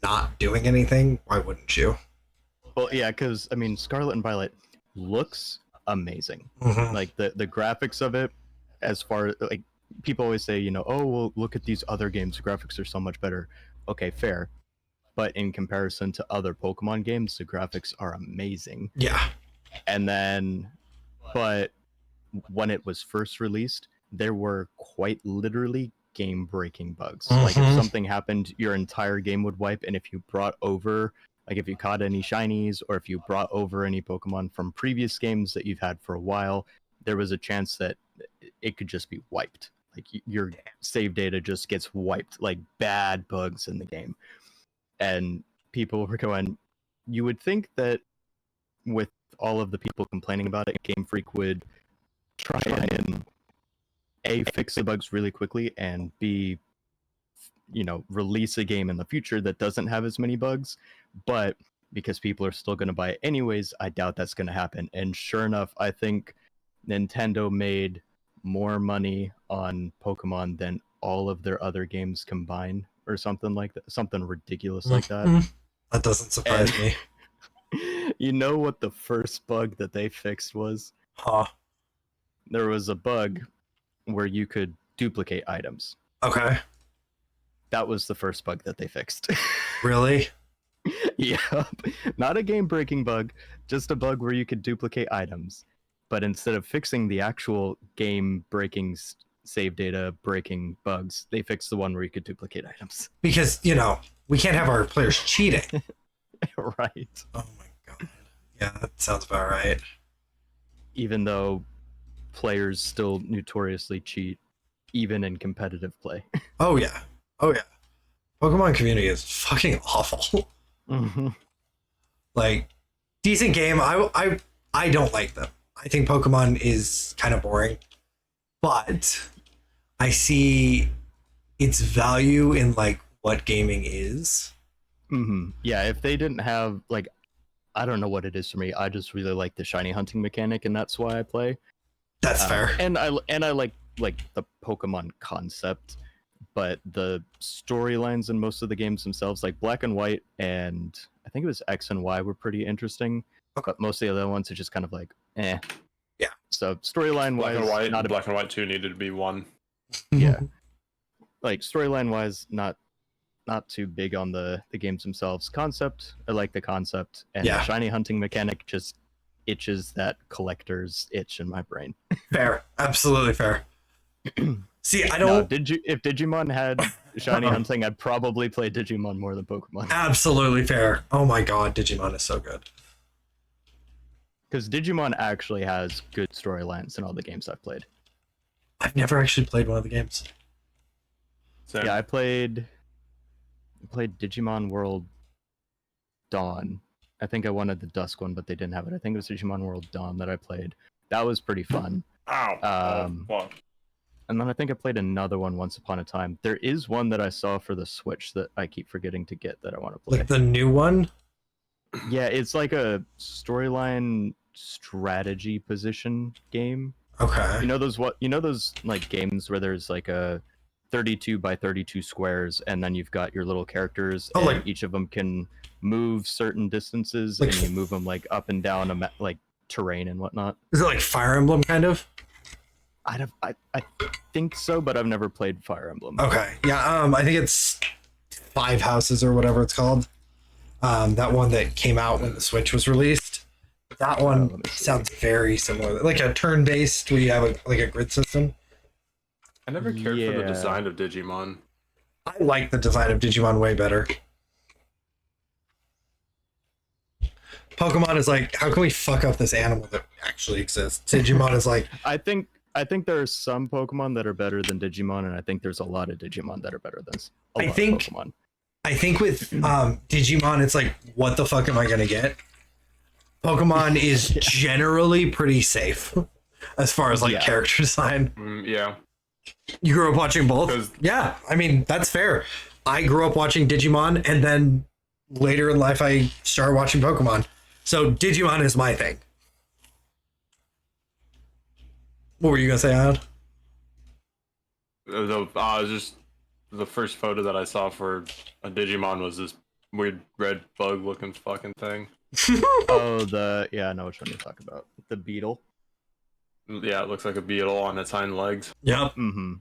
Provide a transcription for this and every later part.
not doing anything, why wouldn't you? Well, yeah, because I mean, Scarlet and Violet looks amazing. Mhm. Like the graphics of it, as far like people always say, oh well, look at these other games, the graphics are so much better. Okay, fair, but in comparison to other Pokemon games, the graphics are amazing. Yeah. And then, but when it was first released, there were quite literally game-breaking bugs. Like if Mhm. something happened, your entire game would wipe, and if you brought over, like if you caught any shinies, or if you brought over any Pokemon from previous games that you've had for a while, there was a chance that it could just be wiped. Like your save data just gets wiped, like bad bugs in the game. And people were going, you would think that with all of the people complaining about it, Game Freak would try and A, fix the bugs really quickly, and B, release a game in the future that doesn't have as many bugs. But because people are still going to buy it anyways, I doubt that's going to happen. And sure enough, I think Nintendo made more money on Pokemon than all of their other games combined, or something like that, something ridiculous like that. That doesn't surprise me. You know what the first bug that they fixed was? Huh. There was a bug where you could duplicate items. Okay. That was the first bug that they fixed. Really? Yeah. Not a game-breaking bug, just a bug where you could duplicate items. But instead of fixing the actual game-breaking save data breaking bugs, they fixed the one where you could duplicate items. Because, we can't have our players cheating. Right. Oh my god. Yeah, that sounds about right. Even though players still notoriously cheat, even in competitive play. Oh yeah. Oh yeah. Pokemon community is fucking awful. Mm-hmm. Like, decent game. I don't like them. I think Pokemon is kind of boring. But I see its value in like what gaming is. Mm-hmm. Yeah, if they didn't have like, I don't know what it is for me. I just really like the shiny hunting mechanic, and that's why I play. That's fair. And I like the Pokemon concept, but the storylines in most of the games themselves, like Black and White and I think it was X and Y, were pretty interesting. Okay. But most of the other ones are just kind of like, eh. Yeah. So storyline wise, Black and White 2 needed to be one. Yeah. Like storyline wise, not too big on the games themselves. Concept, I like the concept, and the shiny hunting mechanic just itches that collector's itch in my brain. Fair. Absolutely fair. See, I don't. No, if Digimon had shiny hunting, I'd probably play Digimon more than Pokemon. Absolutely fair. Oh my god, Digimon is so good. Because Digimon actually has good storylines in all the games I've played. I've never actually played one of the games. Same. Yeah, I played Digimon World Dawn. I think I wanted the Dusk one, but they didn't have it. I think it was Digimon World Dawn that I played. That was pretty fun. Ow. What? And then I think I played another one once upon a time. There is one that I saw for the Switch that I keep forgetting to get that I want to play. Like the new one? Yeah, it's like a storyline strategy position game. Okay. You know those like games where there's like a 32 by 32 squares, and then you've got your little characters, and like, each of them can move certain distances, like, and you move them like up and down like terrain and whatnot. Is it like Fire Emblem kind of? I think so, but I've never played Fire Emblem. Okay. Yeah, I think it's Five Houses or whatever it's called. That one that came out when the Switch was released. That one sounds very similar. Like a turn-based where you have a grid system. I never cared for the design of Digimon. I like the design of Digimon way better. Pokemon is like, how can we fuck up this animal that actually exists? Digimon is like, I think there are some Pokemon that are better than Digimon, and I think there's a lot of Digimon that are better than Pokemon. I think with Digimon, it's like, what the fuck am I gonna get? Pokemon is generally pretty safe as far as like character design. Yeah. You grew up watching both? Yeah, I mean, that's fair. I grew up watching Digimon, and then later in life, I started watching Pokemon. So Digimon is my thing. What were you gonna say, Alan? Just the first photo that I saw for a Digimon was this weird red bug looking fucking thing. Oh, I know which one you're talking about. The beetle. Yeah, it looks like a beetle on its hind legs. Yep. Mm-hmm.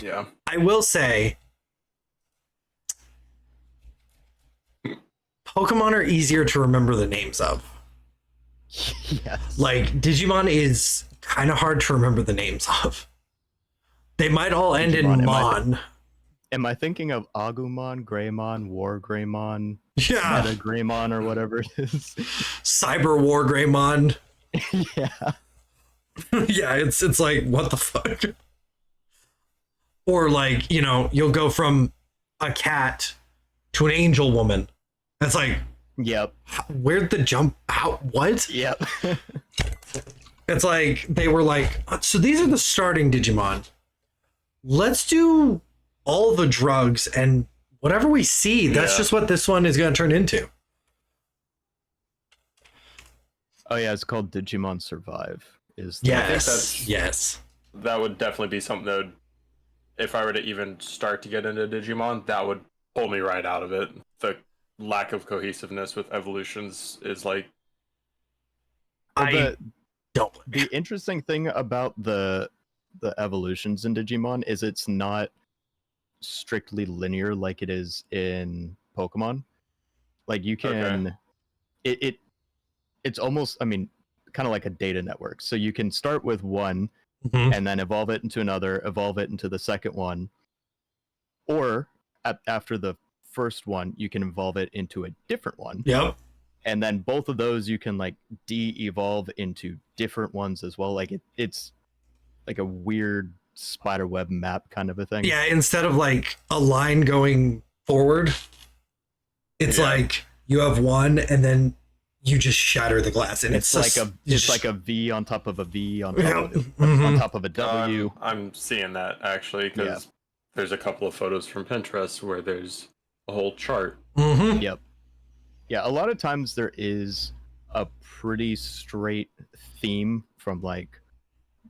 Yeah. I will say, Pokemon are easier to remember the names of. Yes. Like, Digimon is kind of hard to remember the names of. They might all end Digimon, in Mon. Am I thinking of Agumon, Greymon, War Greymon, Yeah. Meta Greymon, or whatever it is? Cyber War Greymon. Yeah. Yeah, it's like, what the fuck? Or like, you know, you'll go from a cat to an angel woman. That's like, Yep. where'd the jump? How? What? Yep. It's like they were like, so these are the starting Digimon. Let's do all the drugs and whatever we see. That's just what this one is going to turn into. Oh yeah, it's called Digimon Survive. Yes. That would definitely be something that would, if I were to even start to get into Digimon, that would pull me right out of it. The lack of cohesiveness with evolutions is like, I don't. The interesting thing about the evolutions in Digimon is it's not strictly linear like it is in Pokemon. Like you can it's almost, I mean, kind of like a data network. So you can start with one and then evolve it into another, evolve it into the second one. Or after the first one, you can evolve it into a different one. Yep. And then both of those you can like de-evolve into different ones as well. Like it's like a weird spiderweb map kind of a thing. Yeah, instead of like a line going forward, it's like you have one and then you just shatter the glass, and it's like a V on top of a V on top of on top of a W. I'm seeing that actually because there's a couple of photos from Pinterest where there's a whole chart. Mm-hmm. Yep. Yeah, a lot of times there is a pretty straight theme from like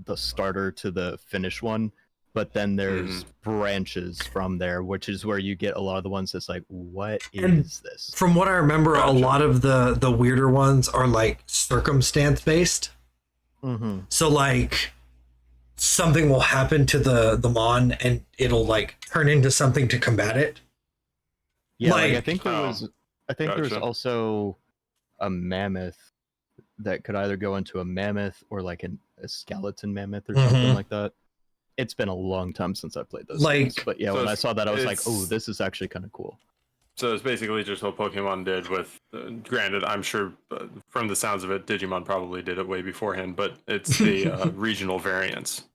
the starter to the finish one, but then there's branches from there, which is where you get a lot of the ones that's like, what is this? From what I remember, a lot of the weirder ones are like circumstance based. Mm-hmm. So like something will happen to the Mon and it'll like turn into something to combat it. Yeah, like I think there's Gotcha. also a mammoth that could either go into a mammoth or like a skeleton mammoth or something like that. It's been a long time since I played those games, but yeah, when I saw that, I was like, oh, this is actually kind of cool. So it's basically just what Pokemon did with, granted, I'm sure from the sounds of it, Digimon probably did it way beforehand, but it's the regional variants.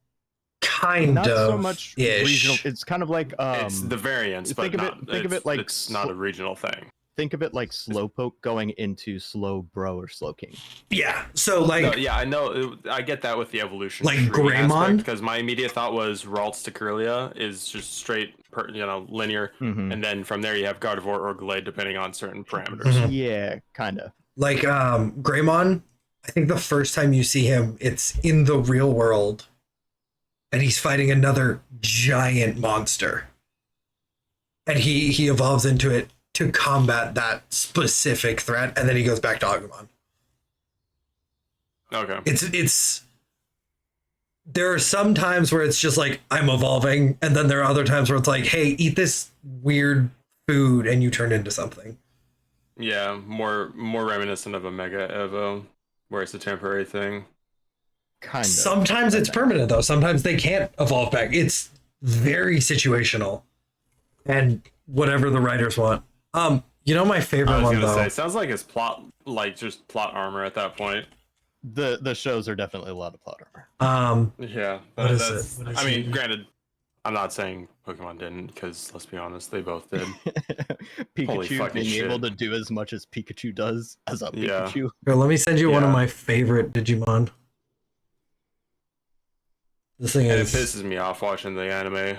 Not so much regional. It's kind of like it's the variants, but think of it like it's not a regional thing. Think of it like Slowpoke going into Slowbro or Slowking. Yeah. So like, no, yeah, I know. I get that with the evolution. Like Greymon, because my immediate thought was Ralts to Corellia is just straight, linear, and then from there you have Gardevoir or Glade depending on certain parameters. Yeah, kind of. Like Greymon, I think the first time you see him, it's in the real world, and he's fighting another giant monster, and he evolves into it to combat that specific threat, and then he goes back to Agumon. Okay. It's there are some times where it's just like I'm evolving, and then there are other times where it's like, hey, eat this weird food and you turn into something. Yeah, more reminiscent of a Mega Evo, where it's a temporary thing. Kind of. Sometimes it's permanent though. Sometimes they can't evolve back. It's very situational, and whatever the writers want. My favorite one though. Sounds like it's plot, like just plot armor at that point. The shows are definitely a lot of plot armor. Yeah, what is it? I mean, granted, I'm not saying Pokemon didn't, because let's be honest, they both did. Pikachu being able to do as much as Pikachu does as a Pikachu. Here, let me send you one of my favorite Digimon. This thing it pisses me off watching the anime.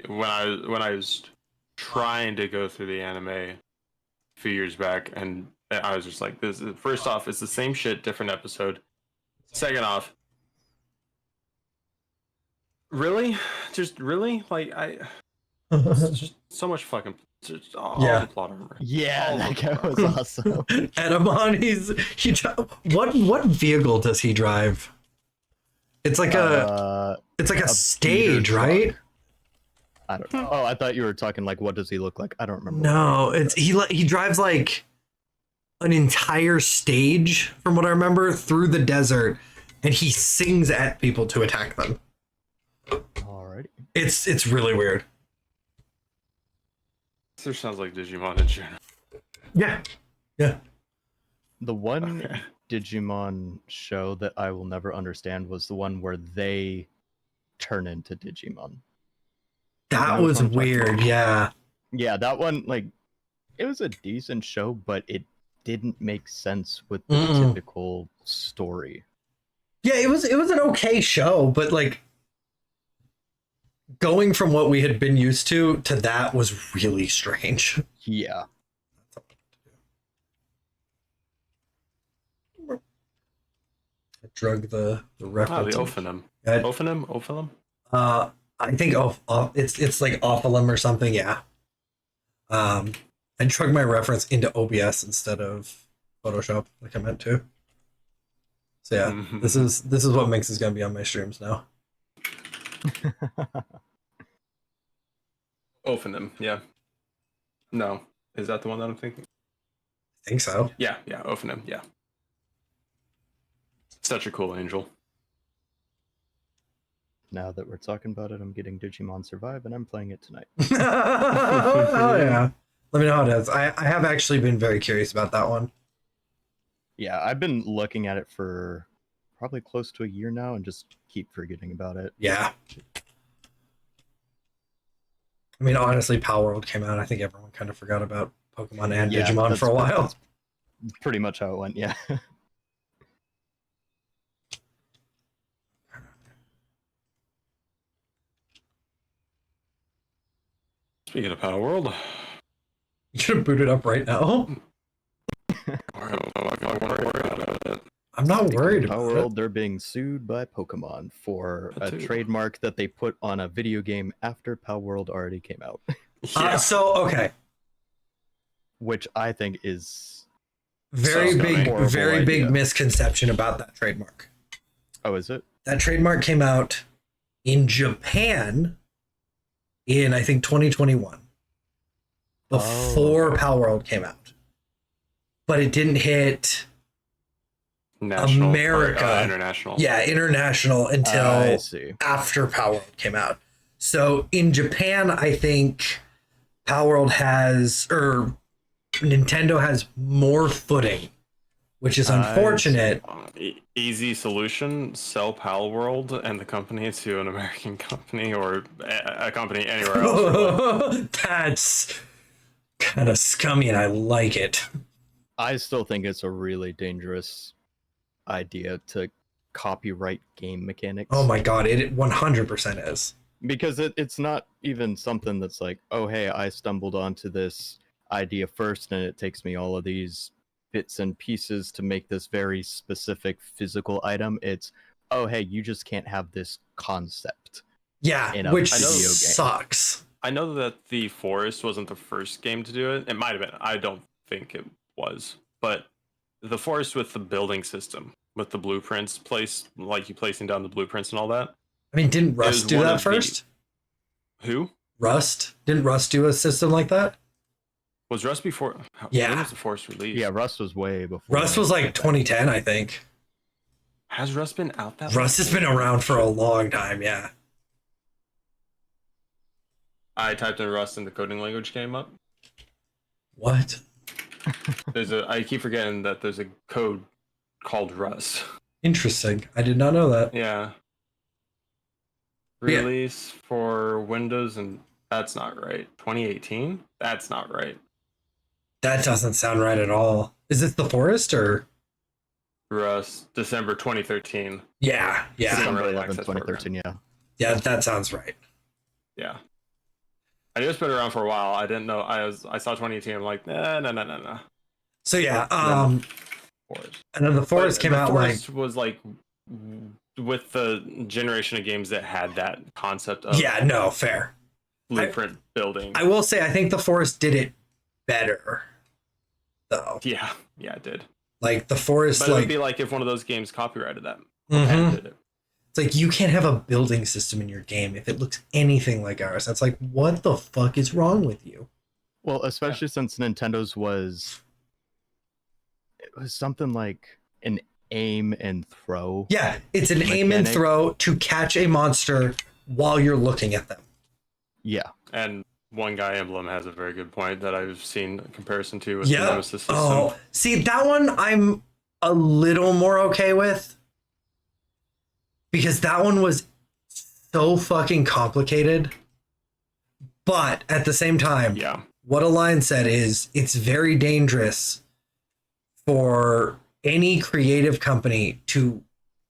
When I was trying to go through the anime a few years back, and I was just like, this is, first off, it's the same shit, different episode. Second off, really? Just really? Like, it's just so much fucking Just all Yeah. the plot armor. Yeah, All that the guy plot was awesome. Edamon, what vehicle does he drive? It's like a a stage, beater right? truck. I don't know. Oh, I thought you were talking like, what does he look like? I don't remember. No, it's he drives like an entire stage, from what I remember, through the desert, and he sings at people to attack them. Alrighty. It's really weird. This sounds like Digimon in general. Yeah, yeah. The one Okay. Digimon show that I will never understand was the one where they turn into Digimon. That You know was what I'm talking weird. about? Yeah. Yeah, that one, like, it was a decent show, but it didn't make sense with the Mm-mm. typical story. Yeah, it was an okay show, but like going from what we had been used to that was really strange. Yeah. I drug the Oh, the reference. Ophanim. I, Ophanim? I think it's like Ophalum or something. Yeah. I drug my reference into OBS instead of Photoshop, like I meant to. So yeah, this is what Mynx is gonna be on my streams now. Ophanim, yeah. No. Is that the one that I'm thinking? I think so. Yeah, Ophanim, yeah. Such a cool angel. Now that we're talking about it, I'm getting Digimon Survive and I'm playing it tonight. Oh yeah. Let me know how it is. I have actually been very curious about that one. Yeah, I've been looking at it for probably close to a year now and just keep forgetting about it. Yeah. I mean, honestly, Power World came out. I think everyone kind of forgot about Pokemon and Yeah, Digimon for a while. That's pretty much how it went, yeah. Speaking of Power World, You should have booted up right now. I'm not worried Power about World, they're being sued by Pokemon for That a too. trademark that they put on a video game after Power World already came out, Yeah. Okay, which I think is very So big, scummy. very big idea. misconception about that trademark. Oh, is it? That trademark came out in Japan in I think 2021, before okay. Power World came out, but it didn't hit National, America. or, international. yeah international I until see. after Power World came out. So in Japan, I think Power World has, or Nintendo has more footing, which is unfortunate. Easy solution: sell Pal World and the company to an American company or a company anywhere else. Really. That's kind of scummy, and I like it. I still think it's a really dangerous idea to copyright game mechanics. Oh my god, it 100% is. Because it's not even something that's like, oh hey, I stumbled onto this idea first and it takes me all of these bits and pieces to make this very specific physical item. It's, oh hey, you just can't have this concept. Yeah, In a which video game. sucks. I know that the Forest wasn't the first game to do it. It might have been. I don't think it was, but the Forest with the building system, with the blueprints placed, like you placing down the blueprints and all that. I mean, didn't was Rust do one that of the- first? Who Rust? Didn't Rust do a system like that? was Rust before? Yeah. When was the Forest released? Yeah, Rust was way before. Rust was like 2010, I think. Has Rust been out that? Rust has been around for a long time, yeah. I typed in Rust and the coding language came up. What? I keep forgetting that there's a code called Rust. Interesting. I did not know that. Yeah. Yeah. Release for Windows, and that's not right. 2018? That's not right. That doesn't sound right at all. Is this the Forest or? Rust, December 2013. Yeah, yeah. December Early 11th, access 2013, yeah. Yeah, that sounds right. Yeah. I knew it's been around for a while. I didn't know. I saw 2018. I'm like, nah. So yeah, Forest. and then the Forest But came the out Forest was like with the generation of games that had that concept of yeah, no, fair. blueprint building. I will say, I think the Forest did it better, though. Yeah, it did. Like the Forest, But it would be like if one of those games copyrighted that. Mhm. Did it. It's like you can't have a building system in your game if it looks anything like ours. That's like, what the fuck is wrong with you? Well, especially since Nintendo's it was something like an aim and throw. Yeah, it's an aim and throw to catch a monster while you're looking at them. Yeah. And One Guy Emblem has a very good point that I've seen a comparison to with the Yeah. Nemesis system. Oh, see, that one I'm a little more okay with. Because that one was so fucking complicated. But at the same time, Yeah. what Align said is it's very dangerous for any creative company to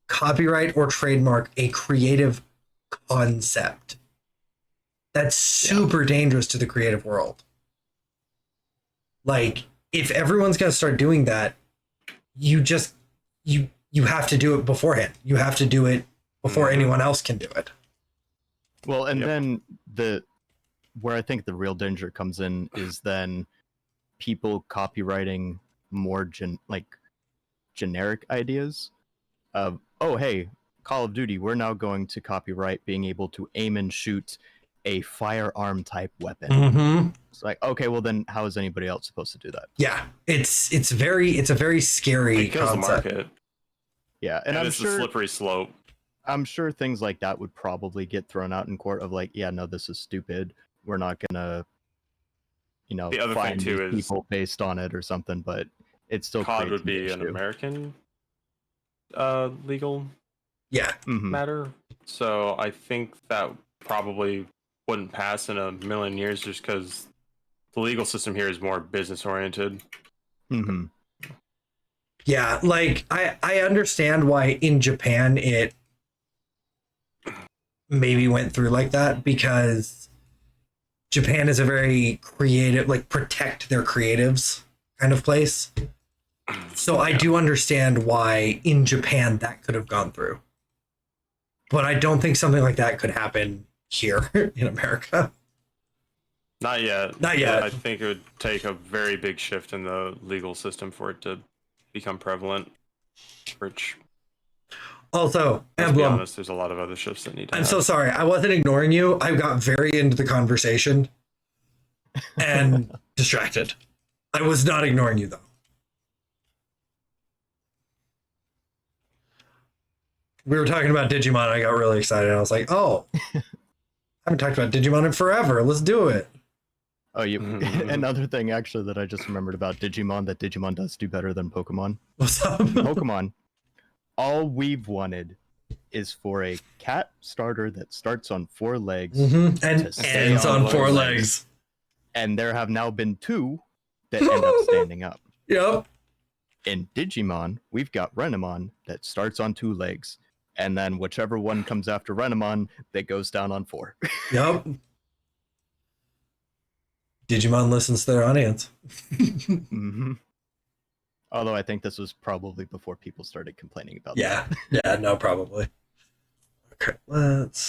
copyright or trademark a creative concept. That's super dangerous to the creative world. Like, if everyone's going to start doing that, you have to do it beforehand. You have to do it before anyone else can do it. Well, and then where I think the real danger comes in is then people copywriting more generic ideas of, oh, hey, Call of Duty, we're now going to copyright being able to aim and shoot a firearm type weapon. Mm-hmm. It's like, okay, well then how is anybody else supposed to do that? Yeah, it's a very scary It kills concept. the market. Yeah, and I'm it's sure a slippery slope. I'm sure things like that would probably get thrown out in court of like, yeah, no, this is stupid. We're not gonna, The other find thing, too, these is people based on it or something, but it still COD creates would be an issue. American legal Yeah. matter. So I think that probably wouldn't pass in a million years just because the legal system here is more business oriented. Mm-hmm. Yeah, like I understand why in Japan it maybe went through like that, because Japan is a very creative, like protect their creatives kind of place. So I do understand why in Japan that could have gone through. But I don't think something like that could happen here in America. Not yet. Not yet. I think it would take a very big shift in the legal system for it to become prevalent. Which, Also, let's be Emblem, honest, there's a lot of other shifts that need to I'm happen. so sorry. I wasn't ignoring you. I got very into the conversation and distracted. I was not ignoring you, though. We were talking about Digimon. And I got really excited. I was like, oh, I haven't talked about Digimon in forever. Let's do it. Oh, another thing actually that I just remembered about Digimon that Digimon does do better than Pokemon. What's up? Pokemon, all we've wanted is for a cat starter that starts on 4 legs And to stay ends on on 4 those legs. and there have now been 2 that end up standing up. Yep. In Digimon, we've got Renamon that starts on 2 legs, and then whichever one comes after Renamon, that goes down on 4. Yep. Digimon listens to their audience. Mm-hmm. Although I think this was probably before people started complaining about that. Yeah, no, probably. Okay, let's